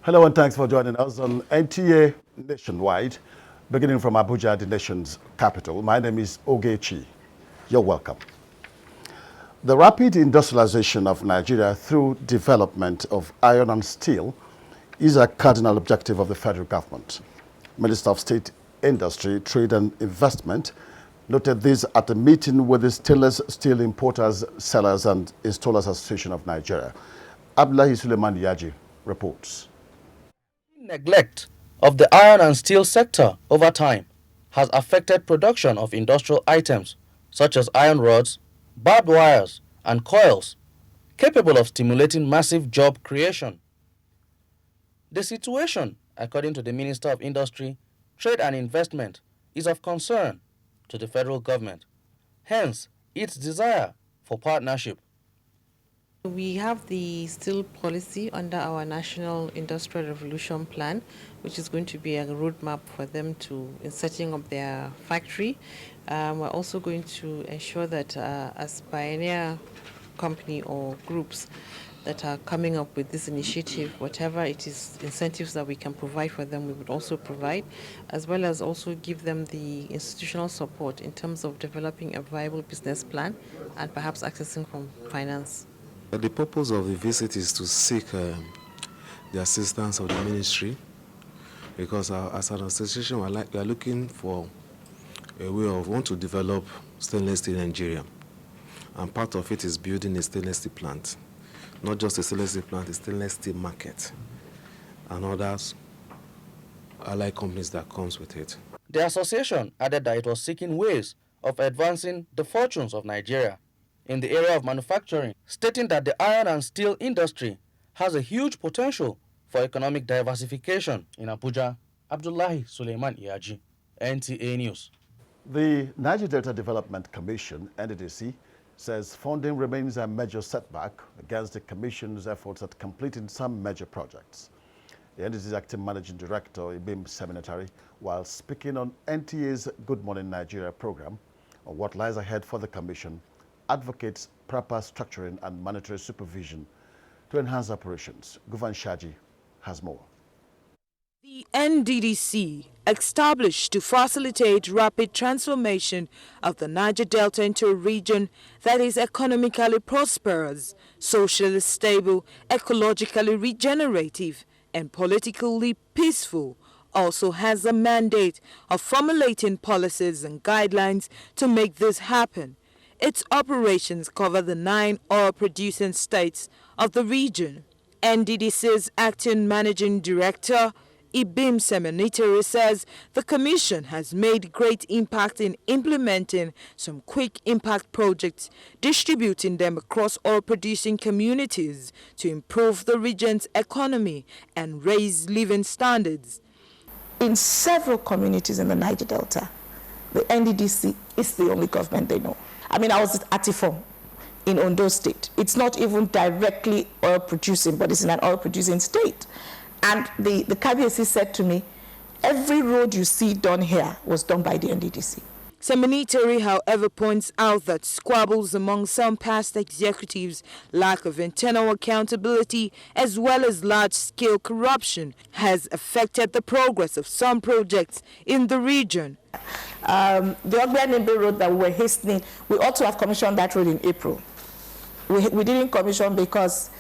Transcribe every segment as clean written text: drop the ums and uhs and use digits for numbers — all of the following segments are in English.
Hello and thanks for joining us on NTA Nationwide, beginning from Abuja, the nation's capital. My name is Ogechi. You're welcome. The rapid industrialization of Nigeria through development of iron and steel is a cardinal objective of the federal government. Minister of State Industry, Trade and Investment noted this at a meeting with the Stainless Steel Importers, Sellers and Installers Association of Nigeria. Abdullahi Suleiman Yaji reports. Neglect of the iron and steel sector over time has affected production of industrial items such as iron rods, barbed wires, and coils, capable of stimulating massive job creation. The situation, according to the Minister of Industry, Trade and Investment, is of concern to the federal government, hence its desire for partnership. We have the steel policy under our National Industrial Revolution Plan, which is going to be a roadmap for them in setting up their factory. We're also going to ensure that as pioneer company or groups that are coming up with this initiative, whatever it is, incentives that we can provide for them, we would also provide, as well as also give them the institutional support in terms of developing a viable business plan and perhaps accessing from finance. The purpose of the visit is to seek the assistance of the ministry, because as an association we are looking for a way of want to develop stainless steel in Nigeria, and part of it is building a stainless steel plant. Not just a stainless steel plant, a stainless steel market and others allied companies that comes with it. The association added that it was seeking ways of advancing the fortunes of Nigeria in the area of manufacturing, stating that the iron and steel industry has a huge potential for economic diversification. In Abuja, Abdullahi Suleiman Yaji, NTA News. The Niger Delta Development Commission, NDDC, says funding remains a major setback against the Commission's efforts at completing some major projects. The NDDC's acting managing director, Ibim Seminatary, while speaking on NTA's Good Morning Nigeria program on what lies ahead for the Commission, advocates proper structuring and monetary supervision to enhance operations. Guvan Shaji has more. The NDDC, established to facilitate rapid transformation of the Niger Delta into a region that is economically prosperous, socially stable, ecologically regenerative, and politically peaceful, also has a mandate of formulating policies and guidelines to make this happen. Its operations cover the 9 oil-producing states of the region. NDDC's acting managing director, Ibim Seminatary, says the Commission has made great impact in implementing some quick impact projects, distributing them across oil-producing communities to improve the region's economy and raise living standards. In several communities in the Niger Delta, the NDDC is the only government they know. I mean, I was at Atte in Ondo State. It's not even directly oil producing, but it's in an oil producing state. And the KBC said to me, every road you see done here was done by the NDDC. Seminatary, however, points out that squabbles among some past executives, lack of internal accountability, as well as large-scale corruption has affected the progress of some projects in the region. The Ogbenimbe road that we were hastening, we ought to have commissioned that road in April. We didn't commission because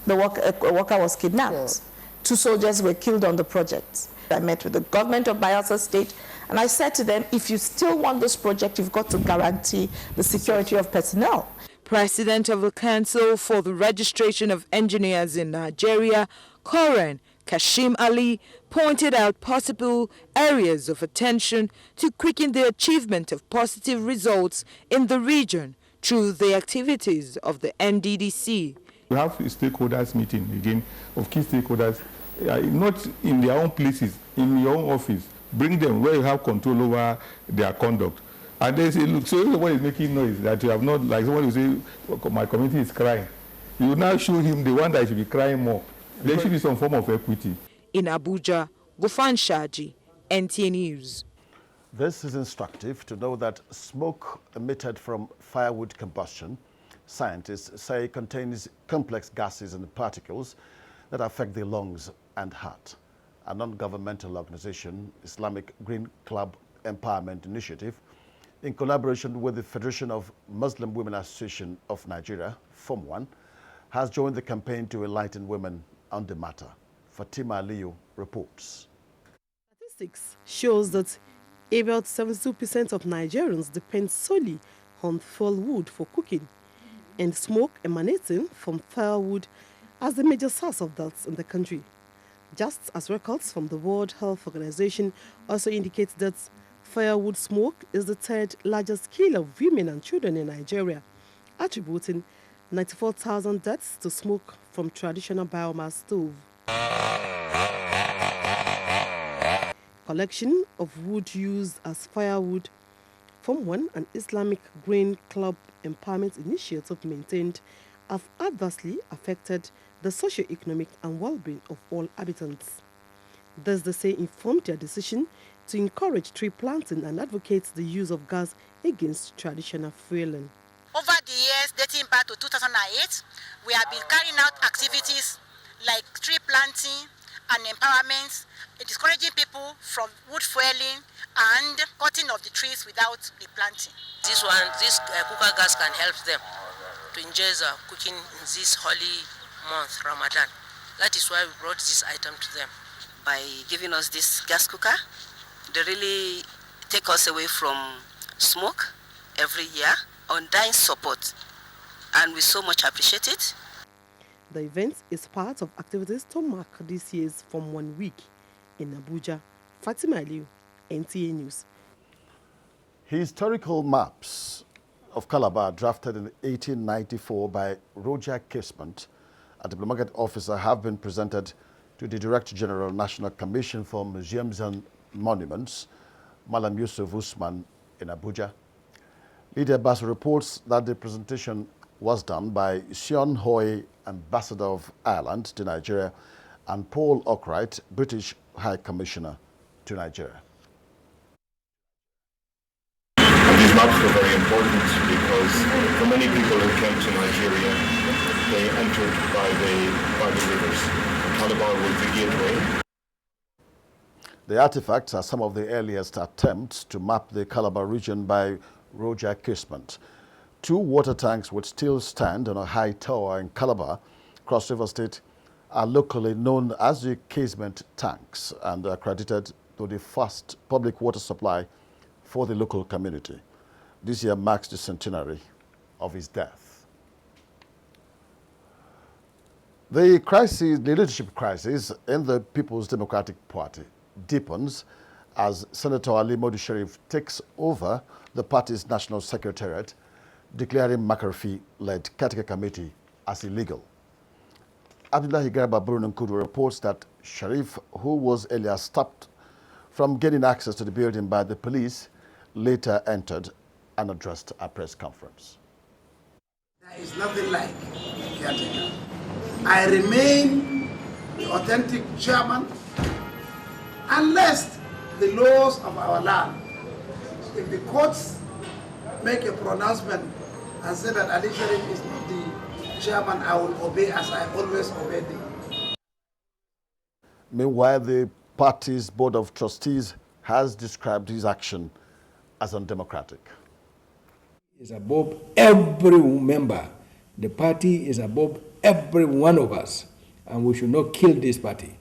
the worker was kidnapped. Yeah. 2 soldiers were killed on the project. I met with the government of Bayelsa State, and I said to them, if you still want this project, you've got to guarantee the security of personnel. President of the Council for the Registration of Engineers in Nigeria, Koren Kashim Ali, pointed out possible areas of attention to quicken the achievement of positive results in the region through the activities of the NDDC. We have a stakeholders meeting again of key stakeholders, not in their own places, in your own office. Bring them where you have control over their conduct. And they say, look, so everyone is making noise that you have not, like someone will say, my community is crying. You now show him the one that should be crying more. There should be some form of equity. In Abuja, Gufan Shaji, NTA News. This is instructive to know that smoke emitted from firewood combustion, scientists say, contains complex gases and particles that affect the lungs and Heart, a non-governmental organization, Islamic Green Club Empowerment Initiative, in collaboration with the Federation of Muslim Women Association of Nigeria, Form 1, has joined the campaign to enlighten women on the matter. Fatima Aliyu reports. Statistics shows that about 72% of Nigerians depend solely on fuel wood for cooking, and smoke emanating from firewood as the major source of that in the country. Just as records from the World Health Organization also indicate that firewood smoke is the third largest killer of women and children in Nigeria, attributing 94,000 deaths to smoke from traditional biomass stove. Collection of wood used as firewood, Form 1 and Islamic Green Club Empowerment Initiative maintained, have adversely affected the socio-economic and well-being of all habitants. Thus, they say, informed their decision to encourage tree planting and advocate the use of gas against traditional fueling. Over the years dating back to 2008, we have been carrying out activities like tree planting and empowerment, discouraging people from wood fueling and cutting of the trees without replanting. This cooker gas can help them to enjoy cooking in this holy month, Ramadan. That is why we brought this item to them. By giving us this gas cooker, they really take us away from smoke every year, undying support, and we so much appreciate it. The event is part of activities to mark this year's Form 1 week in Abuja. Fatima Aliyu, NTA News. Historical maps of Calabar drafted in 1894 by Roger Casement, a diplomatic officer, have been presented to the Director General National Commission for Museums and Monuments, Malam Yusuf Usman, in Abuja. Media Bass reports that the presentation was done by Sion Hoy, Ambassador of Ireland to Nigeria, and Paul Ockright, British High Commissioner to Nigeria. These maps were very important because for many people who came to Nigeria, they entered by the rivers. Calabar was the gateway. The artifacts are some of the earliest attempts to map the Calabar region by Roger Casement. 2 water tanks which still stand on a high tower in Calabar, Cross River State, are locally known as the Casement tanks and are credited to the first public water supply for the local community. This year marks the centenary of his death. The leadership crisis in the People's Democratic Party deepens as Senator Ali Modu Sharif takes over the party's national secretariat, declaring McCarthy-led caretaker committee as illegal. Abdullahi Garba Burunkudu reports that Sharif, who was earlier stopped from getting access to the building by the police, later entered and addressed a press conference. There is nothing like caretaker. I remain the authentic chairman unless the laws of our land, if the courts make a pronouncement and say that Ali Sharif is not the chairman, I will obey as I always obey thee. Meanwhile, the party's Board of Trustees has described his action as undemocratic. It's above every member. The party is above every one of us, and we should not kill this party.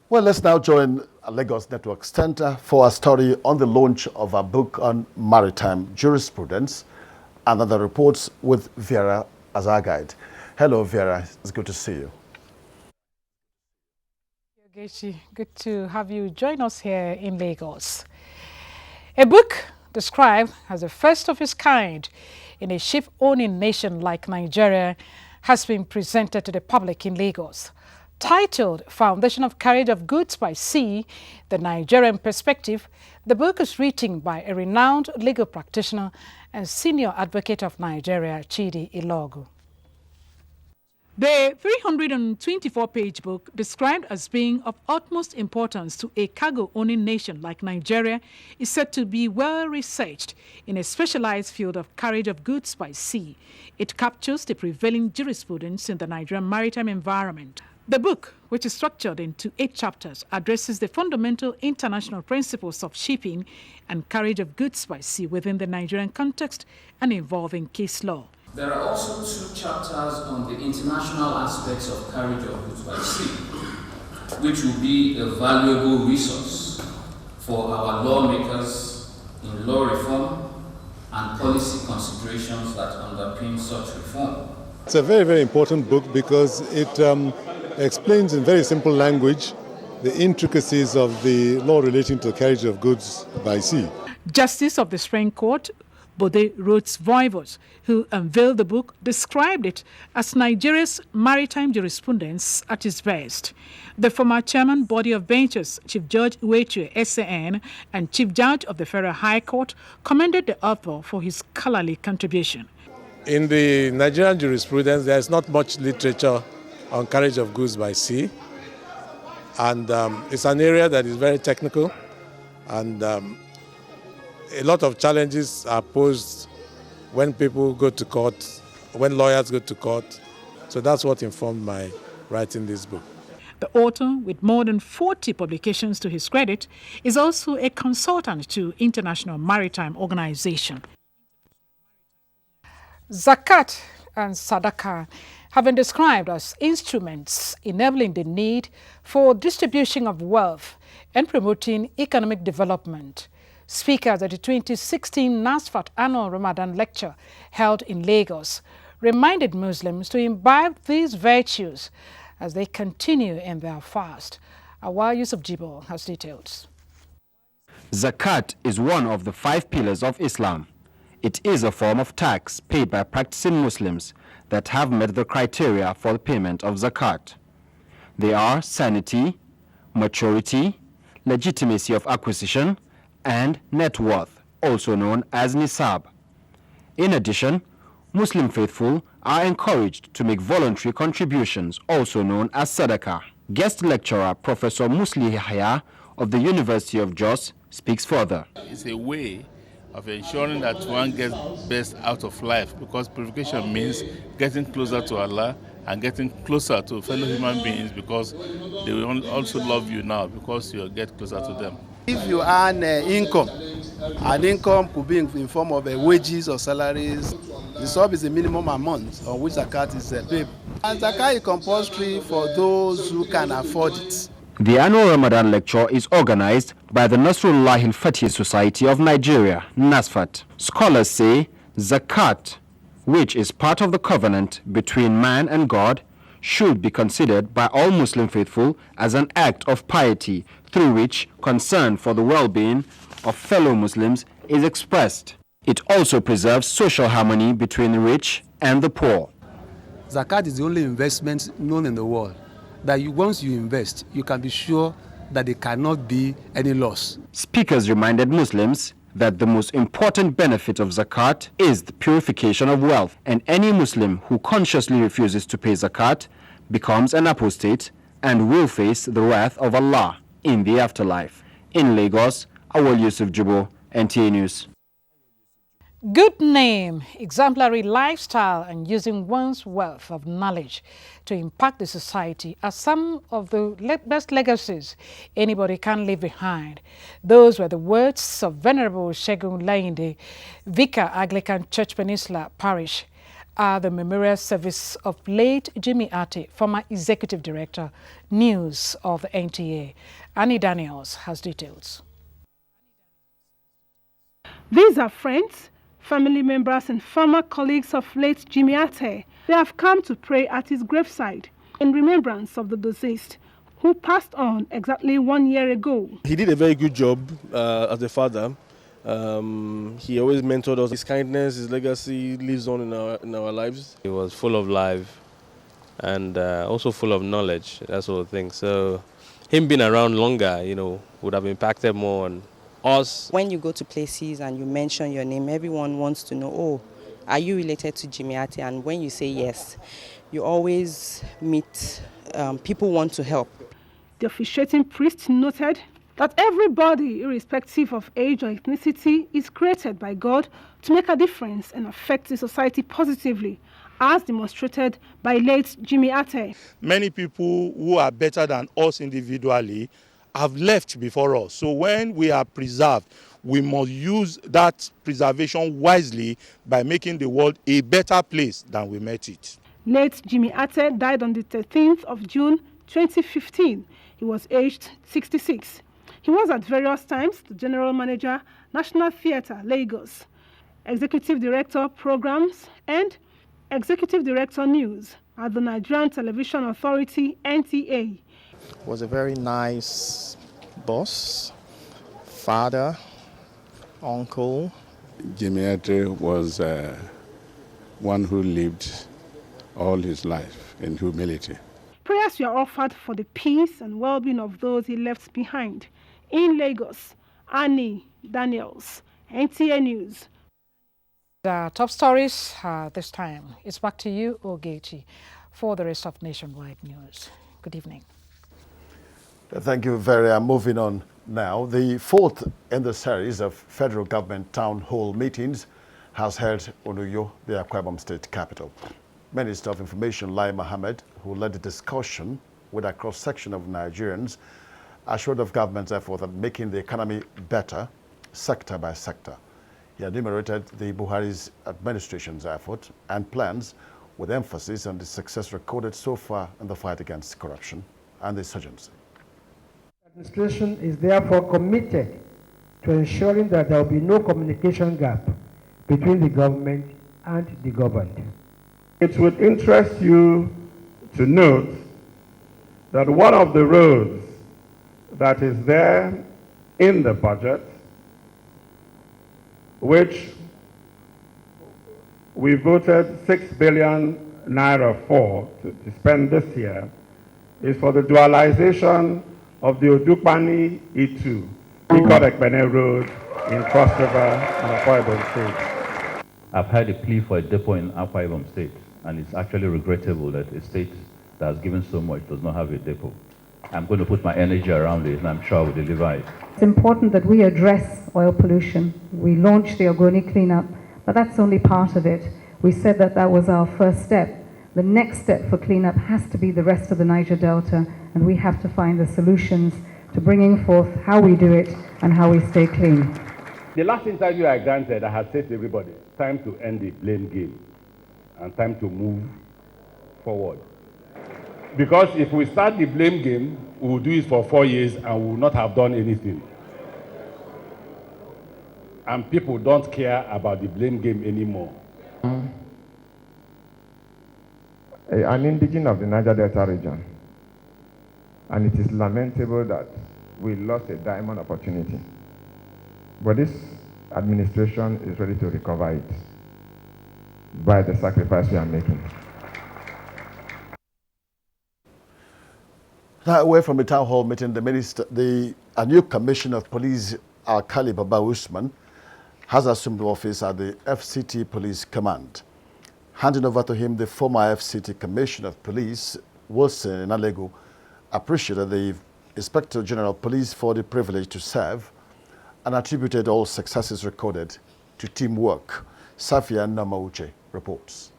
Well, let's now join Lagos Network Center for a story on the launch of a book on maritime jurisprudence and other reports with Vera as our guide. Hello, Vera. It's good to see you. Good to have you join us here in Lagos. A book described as the first of its kind in a ship-owning nation like Nigeria has been presented to the public in Lagos. Titled Foundation of Carriage of Goods by Sea, The Nigerian Perspective, the book is written by a renowned legal practitioner and senior advocate of Nigeria, Chidi Ilogu. The 324-page book, described as being of utmost importance to a cargo-owning nation like Nigeria, is said to be well-researched in a specialized field of carriage of goods by sea. It captures the prevailing jurisprudence in the Nigerian maritime environment. The book, which is structured into 8 chapters, addresses the fundamental international principles of shipping and carriage of goods by sea within the Nigerian context and involving case law. There are also 2 chapters on the international aspects of carriage of goods by sea, which will be a valuable resource for our lawmakers in law reform and policy considerations that underpin such reform. It's a very, very important book because it explains in very simple language the intricacies of the law relating to the carriage of goods by sea. Justice of the Supreme Court, Bode Rhodes-Voivod, who unveiled the book, described it as Nigeria's maritime jurisprudence at its best. The former chairman, Body of Benches, Chief Judge Uechu SAN, and Chief Judge of the Federal High Court commended the author for his scholarly contribution. In the Nigerian jurisprudence, there is not much literature on carriage of goods by sea, and it's an area that is very technical, and a lot of challenges are posed when people go to court, when lawyers go to court. So that's what informed my writing this book. The author, with more than 40 publications to his credit, is also a consultant to International Maritime Organization. Zakat and Sadaqah have been described as instruments enabling the need for distribution of wealth and promoting economic development. Speakers at the 2016 NASFAT Annual Ramadan Lecture held in Lagos reminded Muslims to imbibe these virtues as they continue in their fast. Awar Yusuf Jibo has details. Zakat is one of the 5 pillars of Islam. It is a form of tax paid by practicing Muslims that have met the criteria for the payment of zakat. They are sanity, maturity, legitimacy of acquisition, and net worth, also known as nisab. In addition, Muslim faithful are encouraged to make voluntary contributions, also known as sadaqah. Guest lecturer Professor Musli Yahya of the University of Jos speaks further. It's a way of ensuring that one gets best out of life, because purification means getting closer to Allah and getting closer to fellow human beings, because they will also love you now because you get closer to them. If you earn income, and income could be in form of wages or salaries, the sub is the minimum amount on which zakat is paid. And zakat is compulsory for those who can afford it. The annual Ramadan lecture is organized by the Nasrullah al-Fatih Society of Nigeria, NASFAT. Scholars say zakat, which is part of the covenant between man and God, should be considered by all Muslim faithful as an act of piety through which concern for the well-being of fellow Muslims is expressed. It also preserves social harmony between the rich and the poor. Zakat is the only investment known in the world that once you invest, you can be sure that there cannot be any loss. Speakers reminded Muslims that the most important benefit of zakat is the purification of wealth, and any Muslim who consciously refuses to pay zakat becomes an apostate and will face the wrath of Allah in the afterlife. In Lagos, Awal Yusuf Jubo, NTA News. Good name, exemplary lifestyle, and using one's wealth of knowledge to impact the society are some of the best legacies anybody can leave behind. Those were the words of Venerable Segun Lainde, Vicar Anglican Church Peninsula Parish, at the memorial service of late Jimmy Atte, former Executive Director, News of the NTA. Annie Daniels has details. These are friends, family members and former colleagues of late Jimmy Atte. They have come to pray at his graveside in remembrance of the deceased, who passed on exactly 1 year ago. He did a very good job as a father. He always mentored us. His kindness, his legacy lives on in our lives. He was full of life and also full of knowledge, that sort of thing. So him being around longer, would have impacted more on us. When you go to places and you mention your name, everyone wants to know, oh, are you related to Jimmy Atte? And when you say yes, you always meet people want to help. The officiating priest noted that everybody, irrespective of age or ethnicity, is created by God to make a difference and affect the society positively, as demonstrated by late Jimmy Atte. Many people who are better than us individually have left before us. So when we are preserved, we must use that preservation wisely by making the world a better place than we met it. Late Jimmy Atte died on the 13th of June 2015. He was aged 66. He was at various times the General Manager, National Theatre, Lagos, Executive Director, Programs, and Executive Director, News at the Nigerian Television Authority, NTA. Was a very nice boss, father, uncle. Jimmy Atte was one who lived all his life in humility. Prayers were offered for the peace and well-being of those he left behind. In Lagos, Annie Daniels, NTA News. The top stories this time. It's back to you, Ogechi, for the rest of Nationwide News. Good evening. Thank you, Vera. Moving on now. The fourth in the series of federal government town hall meetings has held Onuyo, the Akwa Ibom state capital. Minister of Information Lai Mohammed, who led the discussion with a cross-section of Nigerians, assured of government's effort at making the economy better, sector by sector. He enumerated the Buhari's administration's effort and plans with emphasis on the success recorded so far in the fight against corruption and insurgency. The administration is therefore committed to ensuring that there will be no communication gap between the government and the governed. It would interest you to note that one of the roads that is there in the budget, which we voted 6 billion naira for to spend this year, is for the dualization of the Odukpani E2, Ikot-Ekpene Road in Cross River in Akwa Ibom State. I've had a plea for a depot in Akwa Ibom State, and it's actually regrettable that a state that has given so much does not have a depot. I'm going to put my energy around it, and I'm sure I will deliver it. It's important that we address oil pollution. We launched the Ogoni cleanup, but that's only part of it. We said that that was our first step. The next step for cleanup has to be the rest of the Niger Delta, and we have to find the solutions to bringing forth how we do it and how we stay clean. The last interview I granted, I had said to everybody, time to end the blame game and time to move forward. Because if we start the blame game, we will do it for 4 years and we will not have done anything. And people don't care about the blame game anymore. An indigene of the Niger Delta region, and it is lamentable that we lost a diamond opportunity. But this administration is ready to recover it by the sacrifice we are making. Now, away from the town hall meeting, a new commissioner of police, Alkali Baba Usman, has assumed office at the FCT Police Command. Handing over to him, the former FCT Commissioner of Police, Wilson Inalego, appreciated the Inspector General of Police for the privilege to serve and attributed all successes recorded to teamwork. Safia Namauche reports.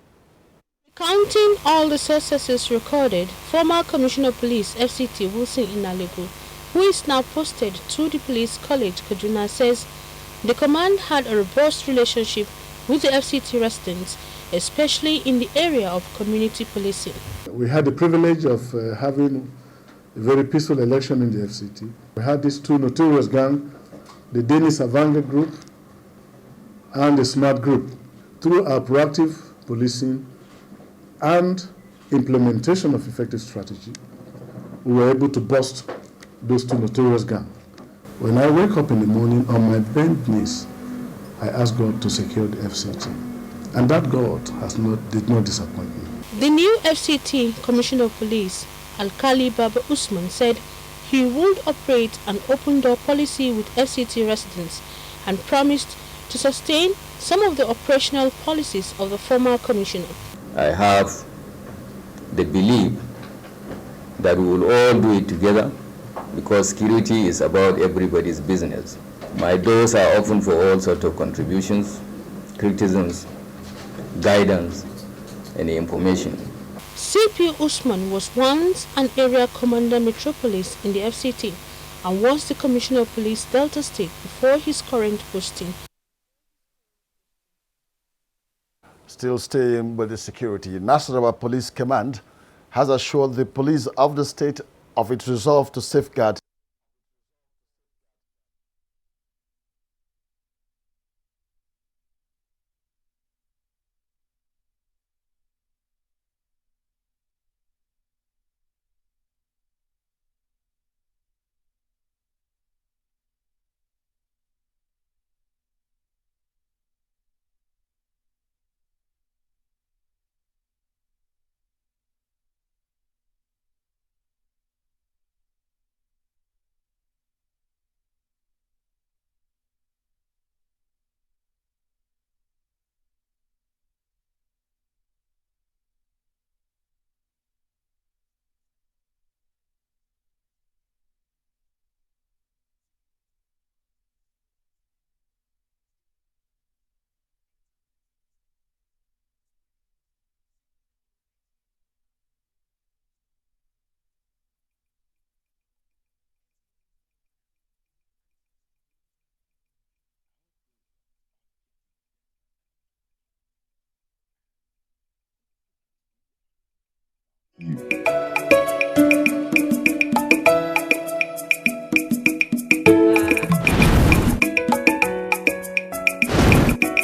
Counting all the successes recorded, former Commissioner of Police FCT Wilson Inalego, who is now posted to the Police College Kaduna, says the command had a robust relationship with the FCT residents, especially in the area of community policing. We had the privilege of having a very peaceful election in the FCT. We had these two notorious gangs, the Dennis Avanga group and the Smart group. Through our proactive policing and implementation of effective strategy, we were able to bust those two notorious gangs. When I wake up in the morning on my bent knees, I ask God to secure the FCT. And that God did not disappoint me. The new FCT Commissioner of Police, Alkali Baba Usman, said he would operate an open-door policy with FCT residents and promised to sustain some of the operational policies of the former commissioner. I have the belief that we will all do it together, because security is about everybody's business. My doors are open for all sorts of contributions, criticisms, guidance, and information. CP Usman was once an area commander metropolis in the FCT and was the Commissioner of Police Delta State before his current posting. Still staying with the security, Nasarawa Police Command has assured the police of the state of its resolve to safeguard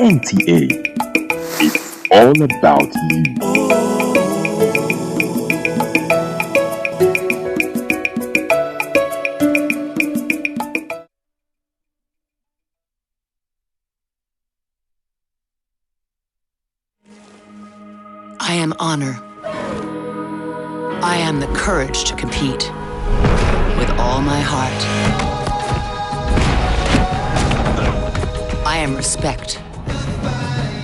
NTA. It's all about you. I am honor. I am the courage to compete with all my heart. I am respect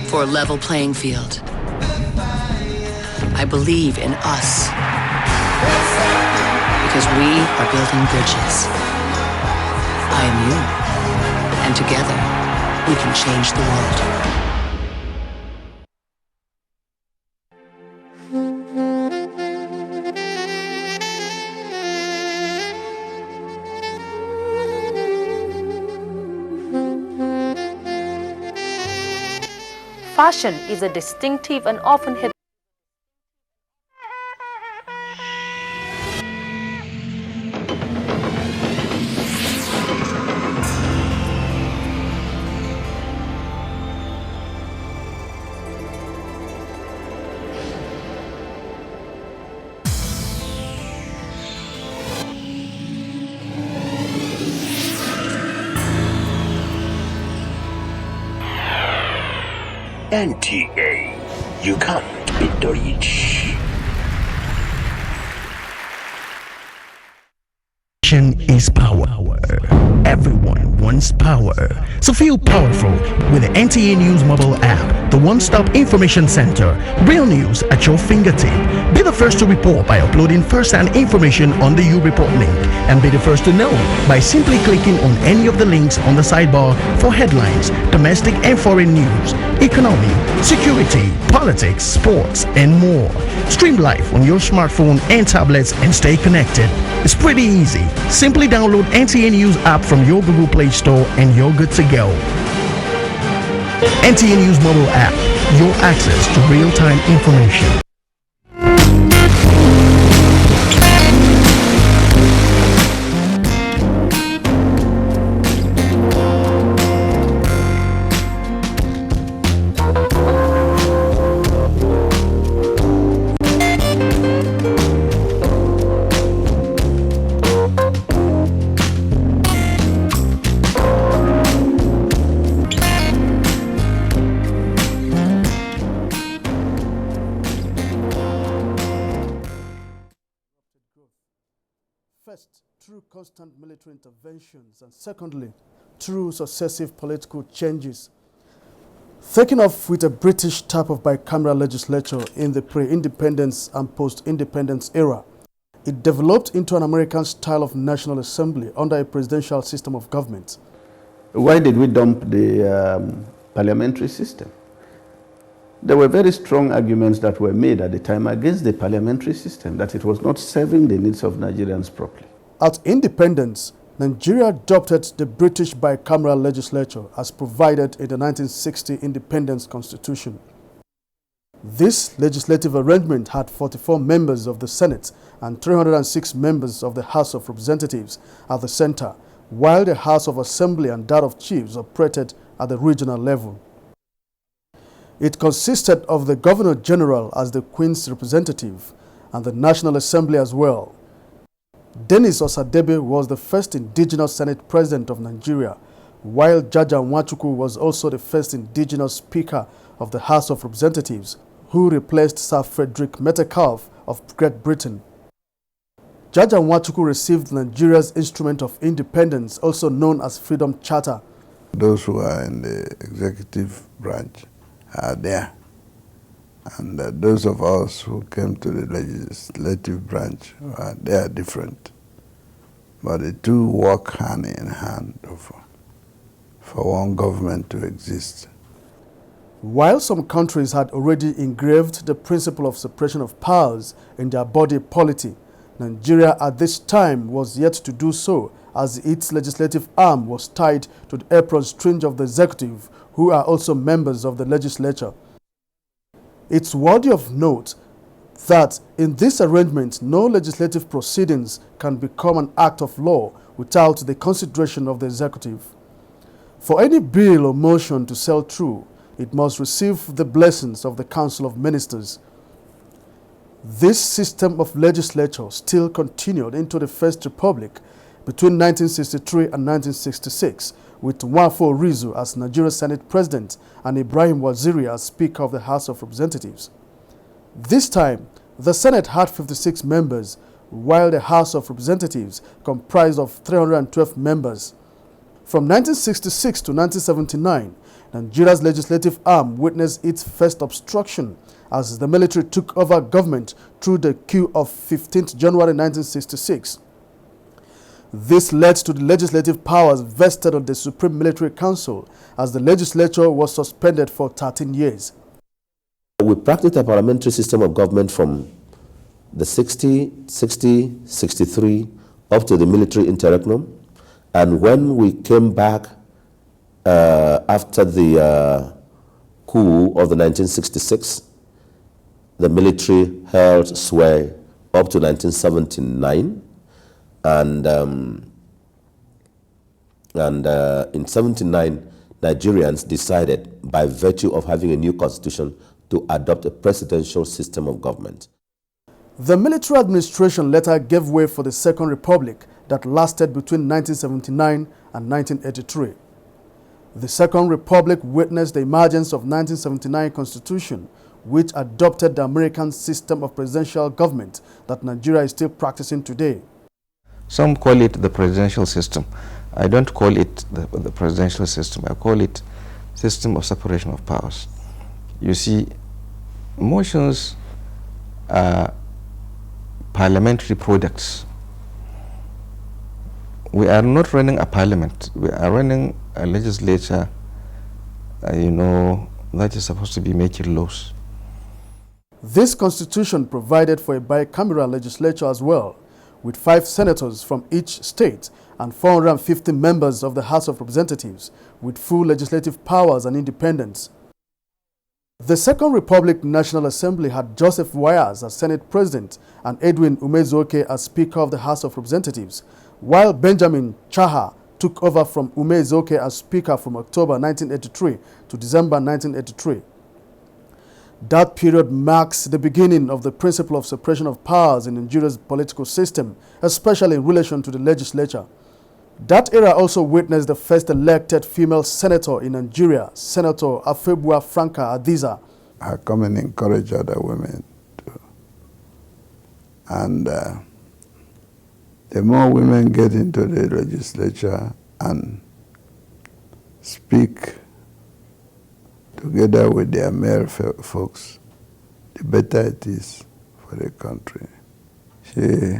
for a level playing field. I believe in us because we are building bridges. I am you, and together we can change the world. Fashion is a distinctive and often hidden. NTA, you can't beat the rich. Is power. Everyone wants power. So feel powerful with the NTA News mobile app, the one-stop information center. Real news at your fingertip. Be the first to report by uploading first-hand information on the You Report link, and be the first to know by simply clicking on any of the links on the sidebar for headlines, domestic and foreign news, economy, security, politics, sports, and more. Stream live on your smartphone and tablets and stay connected. It's pretty easy. Simply download NTA News app from your Google Play Store and you're good to go. NTA News mobile app, your access to real-time information. First, through constant military interventions, and secondly, through successive political changes. Taking off with a British type of bicameral legislature in the pre-independence and post-independence era, it developed into an American style of national assembly under a presidential system of government. Why did we dump the parliamentary system? There were very strong arguments that were made at the time against the parliamentary system, that it was not serving the needs of Nigerians properly. At independence, Nigeria adopted the British bicameral legislature as provided in the 1960 Independence Constitution. This legislative arrangement had 44 members of the Senate and 306 members of the House of Representatives at the center, while the House of Assembly and that of Chiefs operated at the regional level. It consisted of the Governor General as the Queen's representative and the National Assembly as well. Dennis Osadebe was the first indigenous Senate President of Nigeria, while Jaja Nwachukwu was also the first indigenous Speaker of the House of Representatives, who replaced Sir Frederick Metcalfe of Great Britain. Jaja Nwachukwu received Nigeria's Instrument of Independence, also known as Freedom Charter. Those who are in the executive branch are there. And those of us who came to the legislative branch, they are different. But the two work hand in hand for one government to exist. While some countries had already engraved the principle of separation of powers in their body polity, Nigeria at this time was yet to do so, as its legislative arm was tied to the apron string of the executive, who are also members of the legislature. It's worthy of note that in this arrangement, no legislative proceedings can become an act of law without the consideration of the executive. For any bill or motion to sail through, it must receive the blessings of the Council of Ministers. This system of legislature still continued into the First Republic between 1963 and 1966, with Nwafo Rizu as Nigeria's Senate President and Ibrahim Waziri as Speaker of the House of Representatives. This time, the Senate had 56 members, while the House of Representatives comprised of 312 members. From 1966 to 1979, Nigeria's legislative arm witnessed its first obstruction as the military took over government through the coup of 15th January 1966. This led to the legislative powers vested on the Supreme Military Council, as the legislature was suspended for 13 years. We practiced a parliamentary system of government from the 63 up to the military interregnum. And when we came back after the coup of the 1966, the military held sway up to 1979. And in 79, Nigerians decided, by virtue of having a new constitution, to adopt a presidential system of government. The military administration later gave way for the Second Republic that lasted between 1979 and 1983. The Second Republic witnessed the emergence of 1979 Constitution, which adopted the American system of presidential government that Nigeria is still practicing today. Some call it the presidential system. I don't call it the presidential system. I call it system of separation of powers. You see, motions are parliamentary products. We are not running a parliament. We are running a legislature, that is supposed to be making laws. This constitution provided for a bicameral legislature as well, with 5 senators from each state and 450 members of the House of Representatives, with full legislative powers and independence. The Second Republic National Assembly had Joseph Wayas as Senate President and Edwin Umezuoke as Speaker of the House of Representatives, while Benjamin Chaha took over from Umezuoke as Speaker from October 1983 to December 1983. That period marks the beginning of the principle of separation of powers in Nigeria's political system, especially in relation to the legislature. That era also witnessed the first elected female senator in Nigeria, Senator Afebua Franca Adiza. I come and encourage other women too. And the more women get into the legislature and speak to together with their male folks, the better it is for the country. She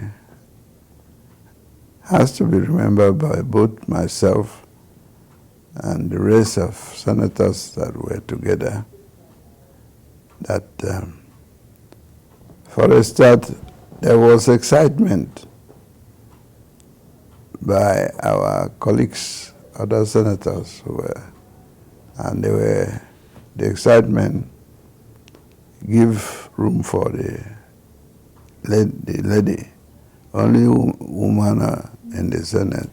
has to be remembered by both myself and the rest of senators that were together, that for a start, there was excitement by our colleagues, other senators who were, and the excitement give room for the lady, only woman in the Senate,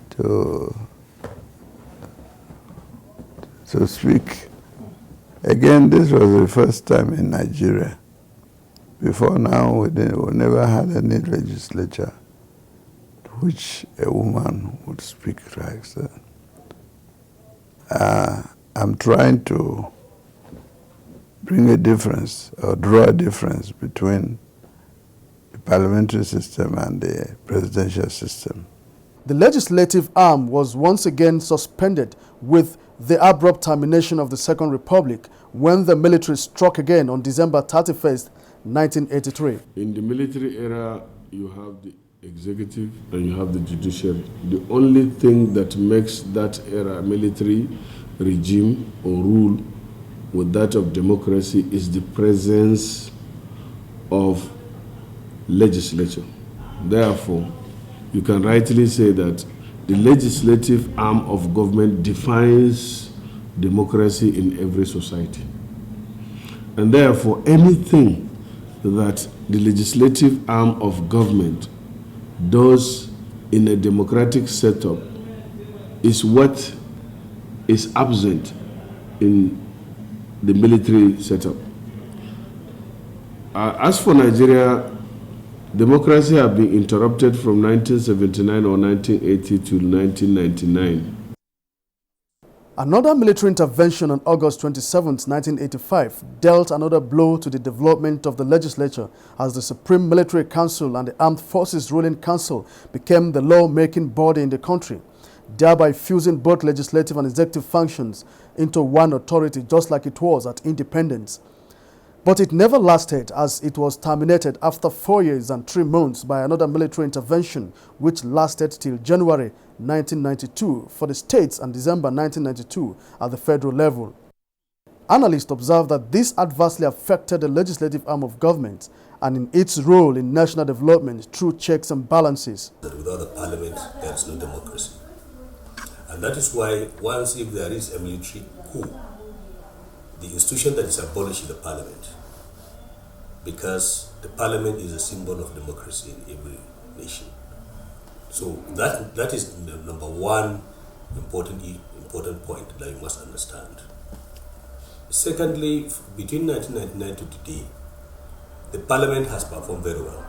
to speak. Again, this was the first time in Nigeria. Before now, we never had any legislature to which a woman would speak like that. I'm trying to bring a difference or draw a difference between the parliamentary system and the presidential system. The legislative arm was once again suspended with the abrupt termination of the Second Republic when the military struck again on December 31st, 1983. In the military era, you have the executive and you have the judiciary. The only thing that makes that era military regime or rule with that of democracy is the presence of legislature. Therefore, you can rightly say that the legislative arm of government defines democracy in every society. And therefore, anything that the legislative arm of government does in a democratic setup is what is absent in the military setup. As for Nigeria, democracy has been interrupted from 1979 or 1980 to 1999. Another military intervention on August 27, 1985, dealt another blow to the development of the legislature as the Supreme Military Council and the Armed Forces Ruling Council became the law-making body in the country, thereby fusing both legislative and executive functions into one authority, just like it was at independence. But it never lasted, as it was terminated after 4 years and 3 months by another military intervention, which lasted till January 1992 for the states and December 1992 at the federal level. Analysts observe that this adversely affected the legislative arm of government and in its role in national development through checks and balances. Without the parliament, there is no democracy. And that is why once if there is a military coup, the institution that is abolished is the parliament, because the parliament is a symbol of democracy in every nation. So that is the number one important point that you must understand. Secondly, between 1999 to today, the parliament has performed very well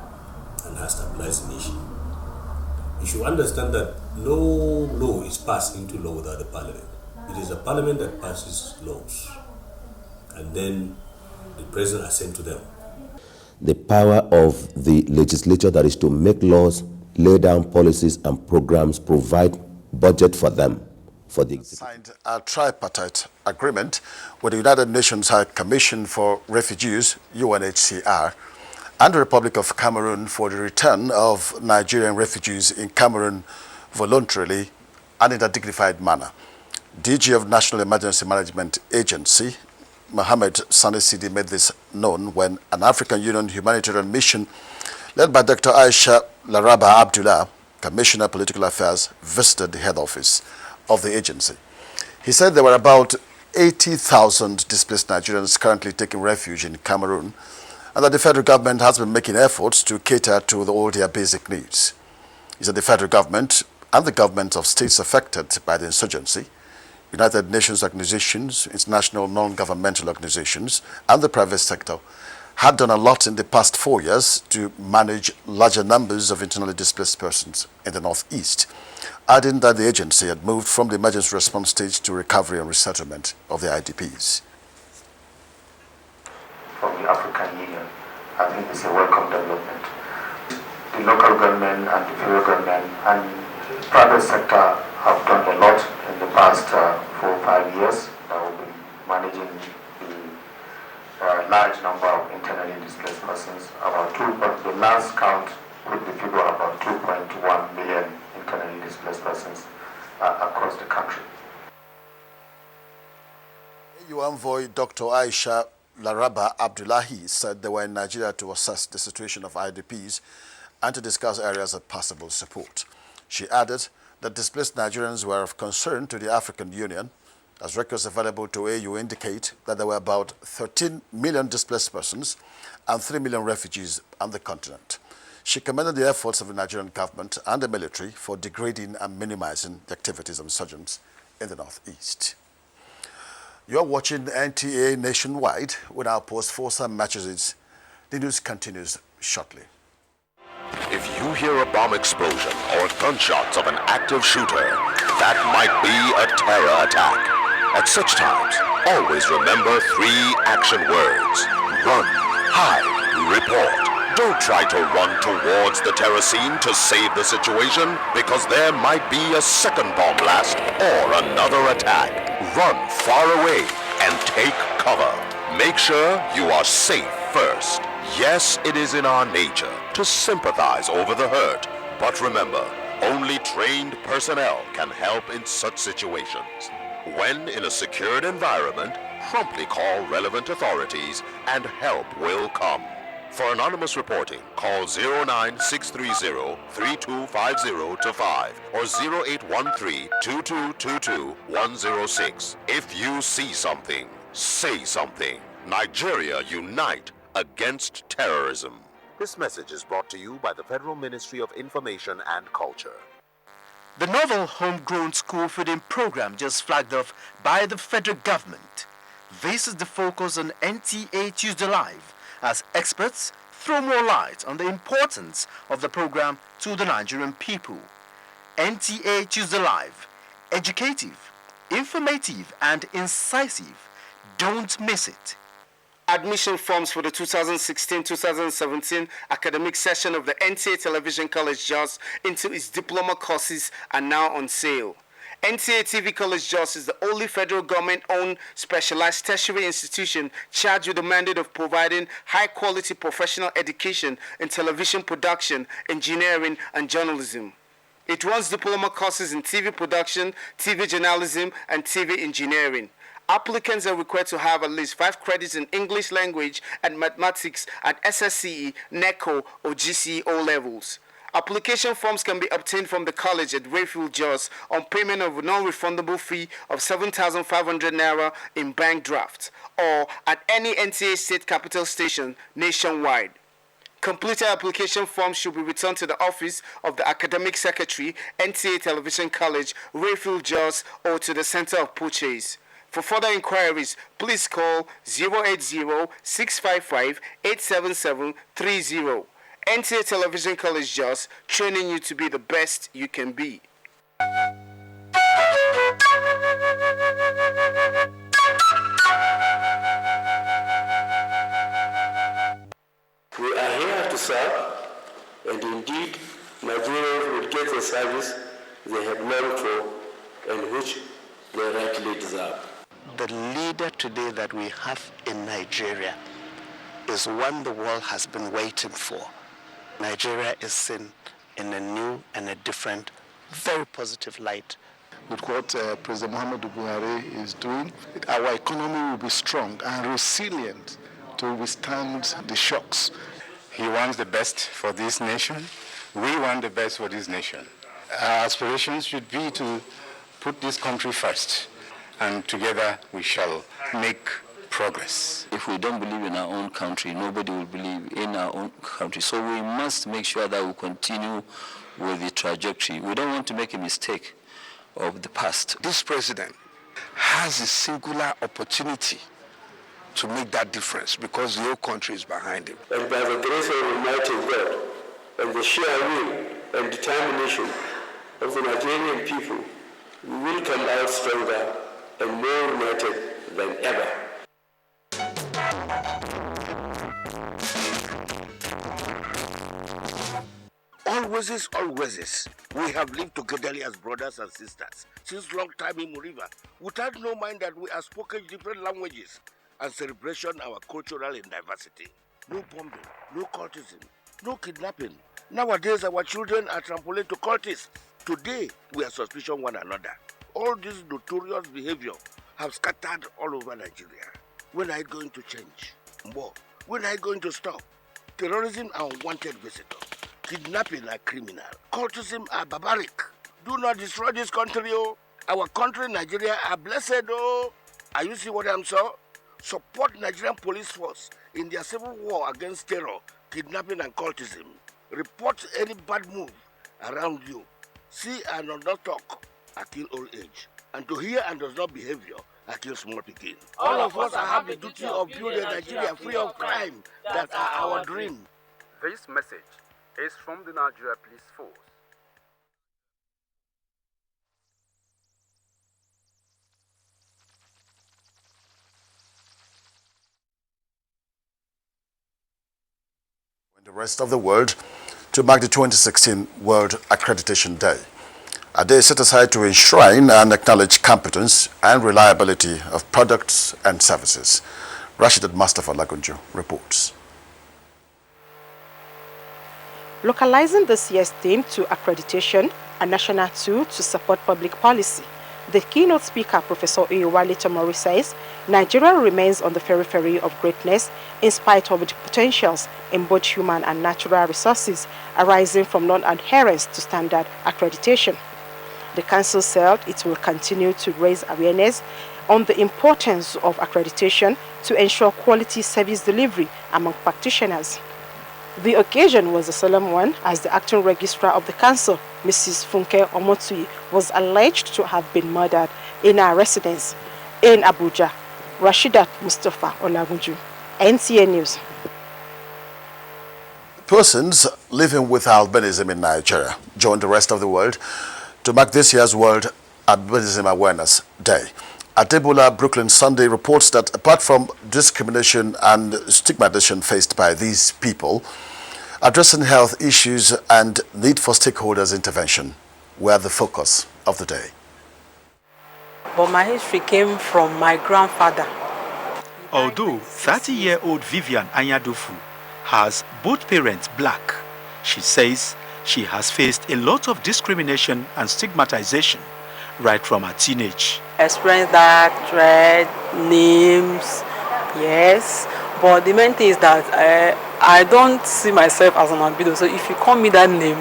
and has stabilized the nation. You should understand that no law is passed into law without the parliament. It is the parliament that passes laws, and then the president assent to them. The power of the legislature, that is to make laws, lay down policies and programs, provide budget for them. For the signed a tripartite agreement with the United Nations High Commission for Refugees, UNHCR, and the Republic of Cameroon for the return of Nigerian refugees in Cameroon voluntarily and in a dignified manner. DG of National Emergency Management Agency, Mohamed Sani Sidi, made this known when an African Union humanitarian mission led by Dr. Aisha Laraba Abdullah, Commissioner of Political Affairs, visited the head office of the agency. He said there were about 80,000 displaced Nigerians currently taking refuge in Cameroon, and that the federal government has been making efforts to cater to all their basic needs. He said the federal government and the governments of states affected by the insurgency, United Nations organizations, international non-governmental organizations, and the private sector had done a lot in the past 4 years to manage larger numbers of internally displaced persons in the Northeast, adding that the agency had moved from the emergency response stage to recovery and resettlement of the IDPs. From the African Union, I think it's a welcome development. The local government and the federal government and the private sector have done a lot in the past 4 or 5 years. That will be managing the large number of internally displaced persons, but the last count put the figure about 2.1 million internally displaced persons across the country. EU envoy Dr. Aisha Laraba Abdullahi said they were in Nigeria to assess the situation of IDPs and to discuss areas of possible support. She added that displaced Nigerians were of concern to the African Union, as records available to AU indicate that there were about 13 million displaced persons and 3 million refugees on the continent. She commended the efforts of the Nigerian government and the military for degrading and minimizing the activities of insurgents in the northeast. You're watching NTA Nationwide. We now post for some matches. The news continues shortly. If you hear a bomb explosion or gunshots of an active shooter, that might be a terror attack. At such times, always remember 3 action words. Run, hide, report. Don't try to run towards the terror scene to save the situation, because there might be a second bomb blast or another attack. Run far away and take cover. Make sure you are safe first. Yes, it is in our nature to sympathize over the hurt, but remember, only trained personnel can help in such situations. When in a secured environment, promptly call relevant authorities and help will come. For anonymous reporting, call 09630-3250-5 or 0813-2222-106. If you see something, say something. Nigeria unite against terrorism. This message is brought to you by the Federal Ministry of Information and Culture. The novel Homegrown School Feeding Program just flagged off by the federal government. This is the focus on NTA Tuesday Live, as experts throw more light on the importance of the program to the Nigerian people. NTA Tuesday Live, educative, informative and incisive. Don't miss it. Admission forms for the 2016-2017 academic session of the NTA Television College Jos into its diploma courses are now on sale. NTA TV College Jos is the only federal government-owned specialized tertiary institution charged with the mandate of providing high-quality professional education in television production, engineering, and journalism. It runs diploma courses in TV production, TV journalism, and TV engineering. Applicants are required to have at least 5 credits in English language and mathematics at SSCE, NECO, or GCE O levels. Application forms can be obtained from the college at Refugee Jos on payment of a non-refundable fee of 7,500 Naira in bank draft, or at any NTA state capital station nationwide. Completed application forms should be returned to the office of the Academic Secretary, NTA Television College, Refugee Jos, or to the Center of Purchase. For further inquiries, please call 080-655-87730. NTA Television College Jos, training you to be the best you can be. We are here to serve, and indeed, Nigerians will get the service they have longed for and which they rightly deserve. The leader today that we have in Nigeria is one the world has been waiting for. Nigeria is seen in a new and a different, very positive light. With what President Muhammadu Buhari is doing, our economy will be strong and resilient to withstand the shocks. He wants the best for this nation. We want the best for this nation. Our aspirations should be to put this country first, and together we shall make progress. If we don't believe in our own country, nobody will believe in our own country. So we must make sure that we continue with the trajectory. We don't want to make a mistake of the past. This president has a singular opportunity to make that difference because the whole country is behind him. And by the grace of Almighty God and the sheer will and determination of the Nigerian people, we will come out stronger and more united than ever. always. We have lived together as brothers and sisters since long time in Muriva, without no mind that we are spoken different languages and celebration our cultural and diversity. No bombing, no cultism, no kidnapping. Nowadays our children are trampoline to cultists. Today we are suspicion one another. All this notorious behavior have scattered all over Nigeria. When are you going to change? More. When are you going to stop? Terrorism are unwanted visitors. Kidnapping are criminal. Cultism are barbaric. Do not destroy this country, oh. Our country, Nigeria, are blessed, oh. Are you see what I'm saying? Support Nigerian police force in their civil war against terror, kidnapping and cultism. Report any bad move around you. See and does not talk, I kill old age. And to hear and does not behavior, I kill small picking. All of us have the duty of building Nigeria free of crime. That are our dream. This message is from the Nigeria Police Force. In the rest of the world, to mark the 2016 World Accreditation Day, a day set aside to enshrine and acknowledge competence and reliability of products and services. Rashidat Mustafa Lagunju reports. Localizing this year's theme to accreditation, a national tool to support public policy, the keynote speaker, Professor Oyewale Tomori, says Nigeria remains on the periphery of greatness in spite of the potentials in both human and natural resources arising from non-adherence to standard accreditation. The Council said it will continue to raise awareness on the importance of accreditation to ensure quality service delivery among practitioners. The occasion was a solemn one as the acting registrar of the council, Mrs. Funke Omotui, was alleged to have been murdered in her residence in Abuja. Rashidat Mustafa Olagunju, NTA News. Persons living with albinism in Nigeria joined the rest of the world to mark this year's World Albinism Awareness Day. Atte Brooklyn Sunday reports that apart from discrimination and stigmatization faced by these people, addressing health issues and need for stakeholders' intervention were the focus of the day. But my history came from my grandfather. Although 30-year-old Vivian Anyadufu has both parents black, she says she has faced a lot of discrimination and stigmatization right from her teenage. Experience that, threat, names, yes. But the main thing is that I don't see myself as an albino. So if you call me that name,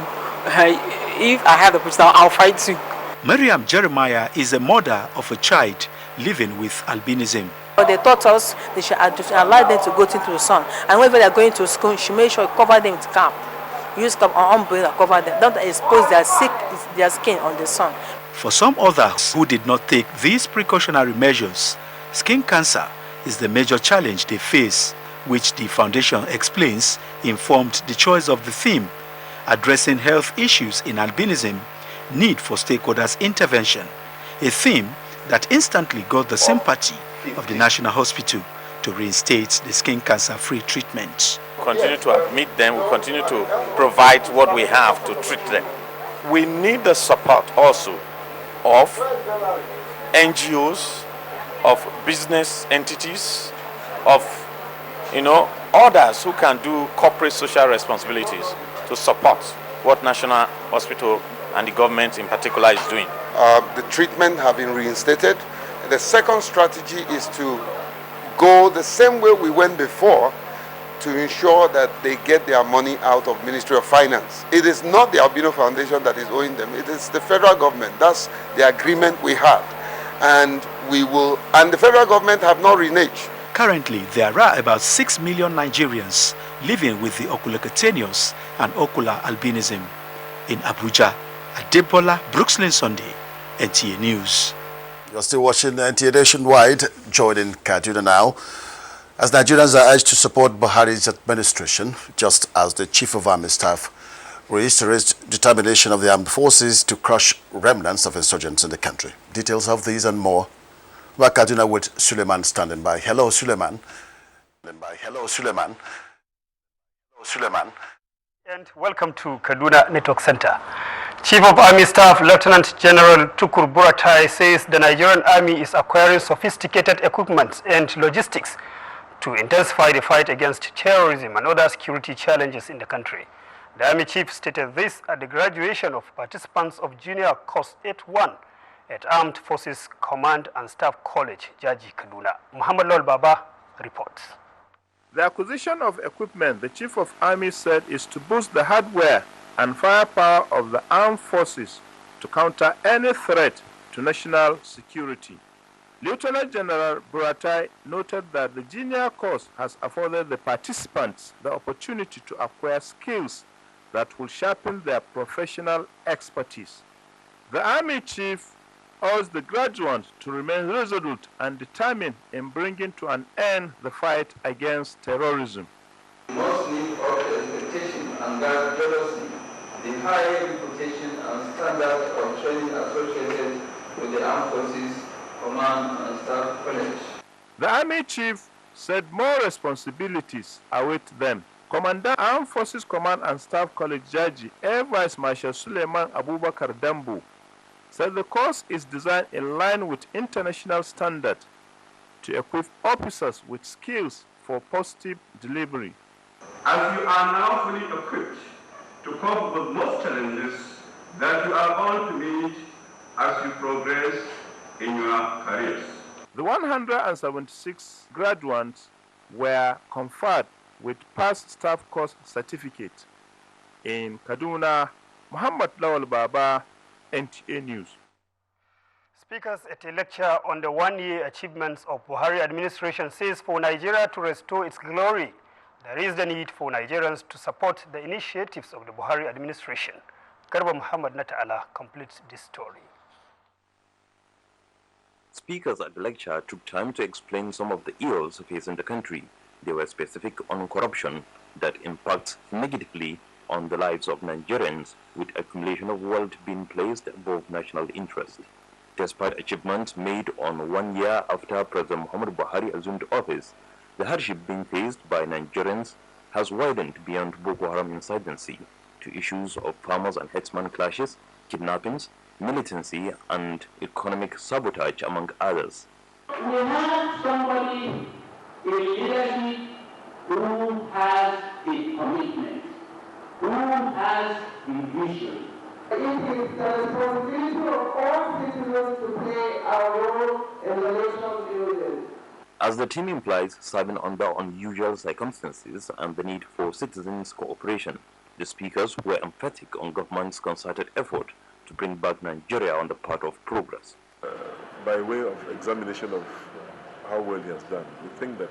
if I have the opportunity, I'll fight you. Mariam Jeremiah is a mother of a child living with albinism. But they taught us they should allow them to go into the sun. And whenever they are going to school, she made sure you cover them with cap. Use cap or umbrella, cover them. Don't expose their skin on the sun. For some others who did not take these precautionary measures, skin cancer is the major challenge they face, which the foundation explains informed the choice of the theme, addressing health issues in albinism, need for stakeholders' intervention, a theme that instantly got the sympathy of the National Hospital to reinstate the skin cancer-free treatment. We continue to admit them, we continue to provide what we have to treat them. We need the support also of NGOs, of business entities, of others who can do corporate social responsibilities to support what National Hospital and the government in particular is doing. The treatment have been reinstated. The second strategy is to go the same way we went before to ensure that they get their money out of Ministry of Finance. It is not the Albino Foundation that is owing them, it is the federal government. That's the agreement we had. And the federal government have not reneged. Currently, there are about 6 million Nigerians living with the ocular cutaneous and ocular albinism. In Abuja, Adebola Brooklyn Sunday, NTA News. You're still watching NTA Nationwide. Joining Kaduna now. As Nigerians are urged to support Buhari's administration, just as the Chief of Army Staff reiterates determination of the armed forces to crush remnants of insurgents in the country. Details of these and more. We're Kaduna with Suleiman standing by. Hello, Suleiman. Hello, Suleiman. Hello, Suleiman. And welcome to Kaduna Network Center. Chief of Army Staff Lieutenant General Tukur Buratai says the Nigerian Army is acquiring sophisticated equipment and logistics to intensify the fight against terrorism and other security challenges in the country. The Army Chief stated this at the graduation of participants of Junior Course 8-1 at Armed Forces Command and Staff College, Jaji, Kaduna. Muhammad Lol Baba reports. The acquisition of equipment, the Chief of Army said, is to boost the hardware and firepower of the armed forces to counter any threat to national security. Lieutenant General Buratai noted that the junior course has afforded the participants the opportunity to acquire skills that will sharpen their professional expertise. The Army Chief urged the graduates to remain resolute and determined in bringing to an end the fight against terrorism. We must live up to expectation and guard jealously the high reputation and standard of training associated with the Armed Forces Command and Staff College. The Army Chief said more responsibilities await them. Commandant Armed Forces Command and Staff College Jaji Air Vice Marshal Suleiman Abubakar Dambu said the course is designed in line with international standards to equip officers with skills for positive delivery. As you are now fully equipped to cope with most challenges that you are bound to meet as you progress in your careers. The 176 graduates were conferred with past staff course certificate. In Kaduna, Muhammad Lawal Baba, NTA News. Speakers at a lecture on the one-year achievements of Buhari administration says for Nigeria to restore its glory, there is the need for Nigerians to support the initiatives of the Buhari administration. Garba Muhammad Nata'ala completes this story. Speakers at the lecture took time to explain some of the ills facing the country. They were specific on corruption that impacts negatively on the lives of Nigerians, with accumulation of wealth being placed above national interest. Despite achievements made on 1 year after President Muhammad Buhari assumed office, the hardship being faced by Nigerians has widened beyond Boko Haram insurgency to issues of farmers and herdsmen clashes, kidnappings, militancy, and economic sabotage, among others. We have somebody in leadership who has a commitment, who has a vision. It is the responsibility of all citizens to play our role in the nation building. As the team implies, serving under unusual circumstances and the need for citizens' cooperation, the speakers were emphatic on government's concerted effort to bring back Nigeria on the path of progress. By way of examination of how well he has done, we think that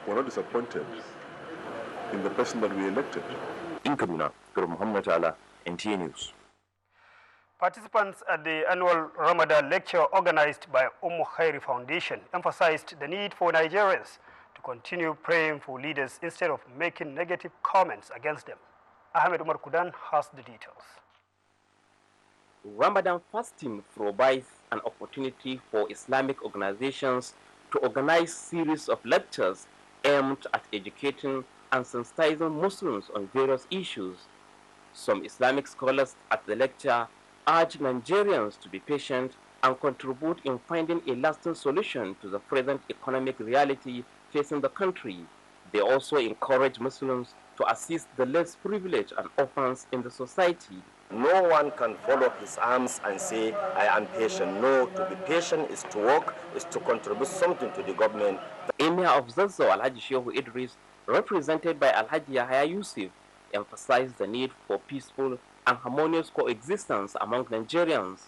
we're not disappointed in the person that we elected. In Kaduna, Muhammad Nata'ala, NTA News. Participants at the annual Ramadan lecture organized by Khairi Foundation emphasized the need for Nigerians to continue praying for leaders instead of making negative comments against them. Ahmed Umar Kudan has the details. Ramadan fasting provides an opportunity for Islamic organizations to organize series of lectures aimed at educating and sensitizing Muslims on various issues. Some Islamic scholars at the lecture urge Nigerians to be patient and contribute in finding a lasting solution to the present economic reality facing the country. They also encourage Muslims to assist the less privileged and orphans in the society. No one can follow his arms and say, I am patient. No, to be patient is to work, is to contribute something to the government. The Emir of Zazzau, Alhaji Shehu Idris, represented by Alhaji Yahya Yusuf, emphasized the need for peaceful and harmonious coexistence among Nigerians.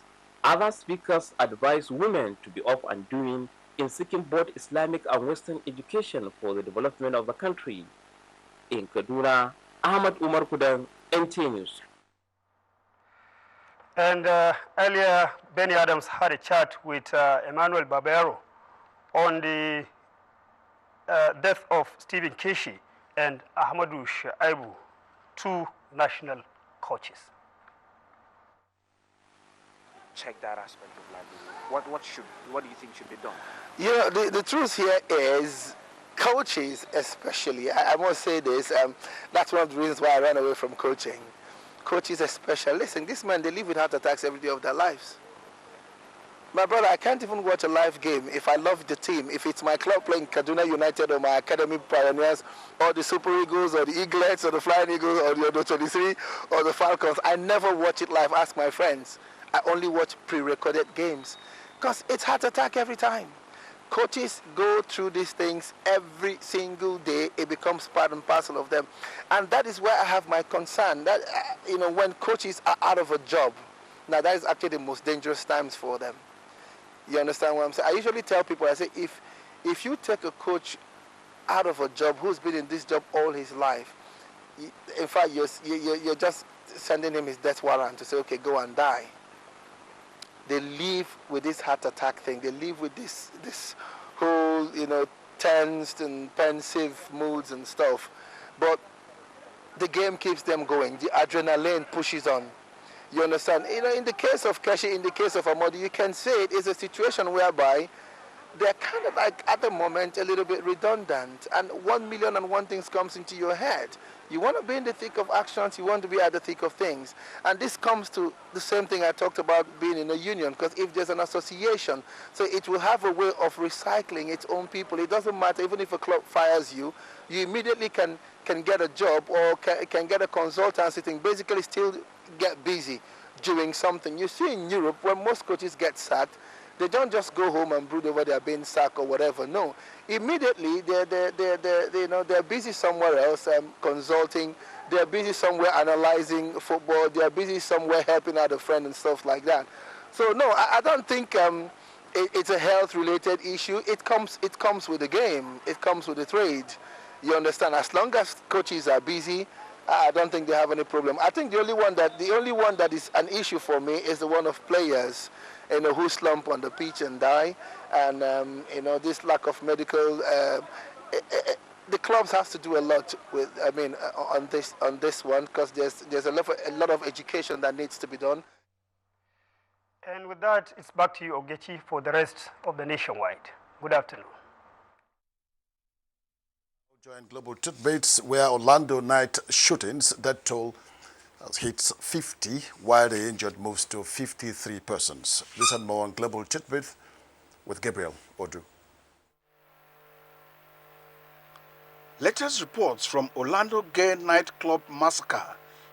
Other speakers advised women to be up and doing in seeking both Islamic and Western education for the development of the country. In Kaduna, Ahmad Umar Kudan, NTA News. And earlier, Benny Adams had a chat with Emmanuel Barbero on the death of Stephen Keshi and Ahmadu Shaibu, two national coaches. Check that aspect of livelihood. What do you think should be done? You know, the truth here is Coaches, especially, I must say this, that's one of the reasons why I ran away from coaching. Coaches especially, listen, these men, they live with heart attacks every day of their lives. My brother, I can't even watch a live game if I love the team. If it's my club playing Kaduna United or my Academy Pioneers or the Super Eagles or the Eaglets or the Flying Eagles or the Under 23 or the Falcons, I never watch it live. Ask my friends. I only watch pre-recorded games because it's heart attack every time. Coaches go through these things every single day. It becomes part and parcel of them. And that is where I have my concern. That, when coaches are out of a job, now that is actually the most dangerous times for them. You understand what I'm saying? I usually tell people, I say, if you take a coach out of a job who's been in this job all his life, in fact, you're just sending him his death warrant to say, okay, go and die. They live with this heart attack thing. They live with this whole, tensed and pensive moods and stuff. But the game keeps them going. The adrenaline pushes on. You understand? In the case of Keshi, in the case of Amodi, you can say it is a situation whereby they're kind of like, at the moment, a little bit redundant. And 1,000,001 things comes into your head. You want to be in the thick of actions. You want to be at the thick of things. And this comes to the same thing I talked about being in a union. Because if there's an association, so it will have a way of recycling its own people. It doesn't matter. Even if a club fires you, you immediately can get a job or can get a consultancy thing. Basically still get busy doing something. You see in Europe, when most coaches get sacked, they don't just go home and brood over their being sacked or whatever. No, immediately they're busy somewhere else, consulting. They're busy somewhere analyzing football. They're busy somewhere helping out a friend and stuff like that. So no, I don't think it's a health-related issue. It comes with the game. It comes with the trade. You understand? As long as coaches are busy, I don't think they have any problem. I think the only one that is an issue for me is the one of players, who slump on the pitch and die, and this lack of medical. The clubs have to do a lot with. On this one, because there's a lot of education that needs to be done. And with that, it's back to you, Ogechi, for the rest of the nationwide. Good afternoon. Join Global Tidbits, where Orlando night shootings, that toll hits 50, while the injured moves to 53 persons. Listen more on Global Tidbits with Gabriel Odu. Latest reports from Orlando gay nightclub massacre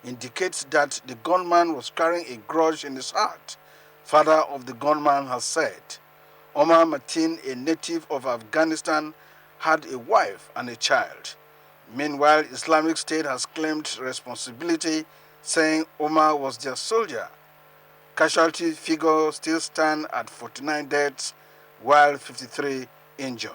indicates that the gunman was carrying a grudge in his heart. Father of the gunman has said. Omar Mateen, a native of Afghanistan, had a wife and a child. Meanwhile, Islamic State has claimed responsibility, saying Omar was their soldier. Casualty figures still stand at 49 deaths, while 53 injured.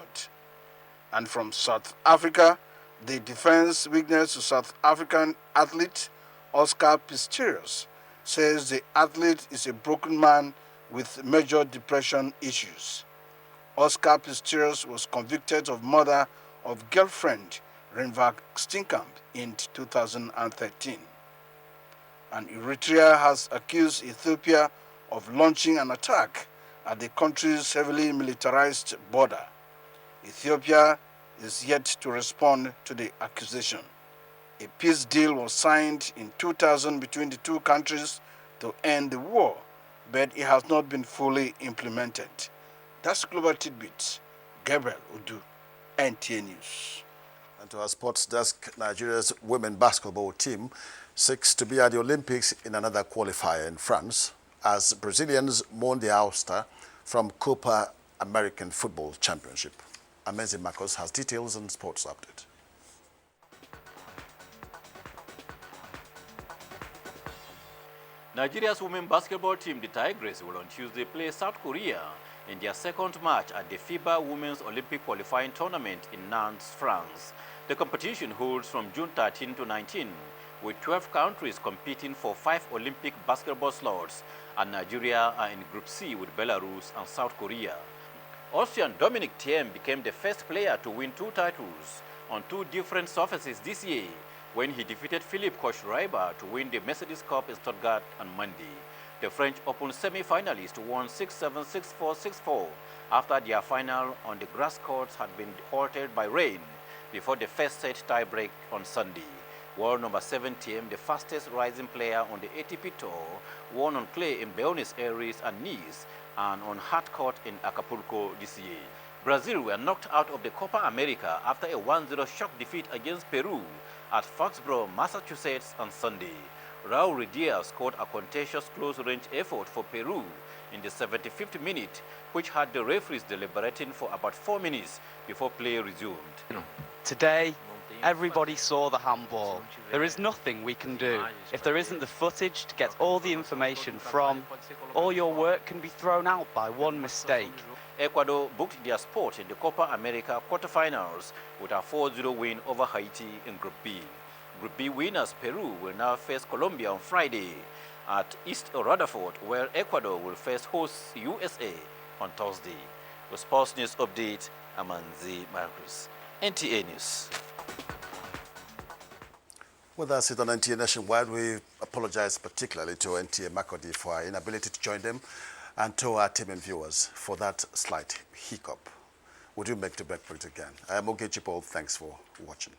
And from South Africa, the defense witness to South African athlete Oscar Pistorius says the athlete is a broken man with major depression issues. Oscar Pistorius was convicted of murder of girlfriend Renvak Steenkamp in 2013. And Eritrea has accused Ethiopia of launching an attack at the country's heavily militarized border. Ethiopia is yet to respond to the accusation. A peace deal was signed in 2000 between the two countries to end the war, but it has not been fully implemented. That's Global Tidbits. Gabriel Udu, NTA News. And to our sports desk, Nigeria's women basketball team seeks to be at the Olympics in another qualifier in France as Brazilians mourn the ouster from Copa American Football Championship. Amazing Marcos has details on sports update. Nigeria's women basketball team, the Tigers, will on Tuesday play South Korea in their second match at the FIBA Women's Olympic Qualifying Tournament in Nantes, France. The competition holds from June 13 to 19, with 12 countries competing for 5 Olympic basketball slots, and Nigeria are in Group C with Belarus and South Korea. Austrian Dominic Thiem became the first player to win 2 titles on 2 different surfaces this year when he defeated Philippe Koch-Reiber to win the Mercedes Cup in Stuttgart on Monday. The French Open semi-finalist won 6-7, 6-4, 6-4 after their final on the grass courts had been halted by rain before the first set tie-break on Sunday. World number 7 team, the fastest rising player on the ATP Tour, won on clay in Buenos Aires and Nice and on hard court in Acapulco this year. Brazil were knocked out of the Copa America after a 1-0 shock defeat against Peru at Foxborough, Massachusetts on Sunday. Raul Ruidíaz scored a contentious close-range effort for Peru in the 75th minute, which had the referees deliberating for about 4 minutes before play resumed. Today, everybody saw the handball. There is nothing we can do. If there isn't the footage to get all the information from, all your work can be thrown out by one mistake. Ecuador booked their spot in the Copa America quarterfinals with a 4-0 win over Haiti in Group B. Group B winners Peru will now face Colombia on Friday at East Rutherford, where Ecuador will face hosts USA on Thursday. With Sports News Update, Amanzi Marcus, NTA News. With us on NTA Nationwide, we apologize particularly to NTA Makurdi for our inability to join them and to our team and viewers for that slight hiccup. We do make the break for it again. I am Ogechi Paul. Thanks for watching.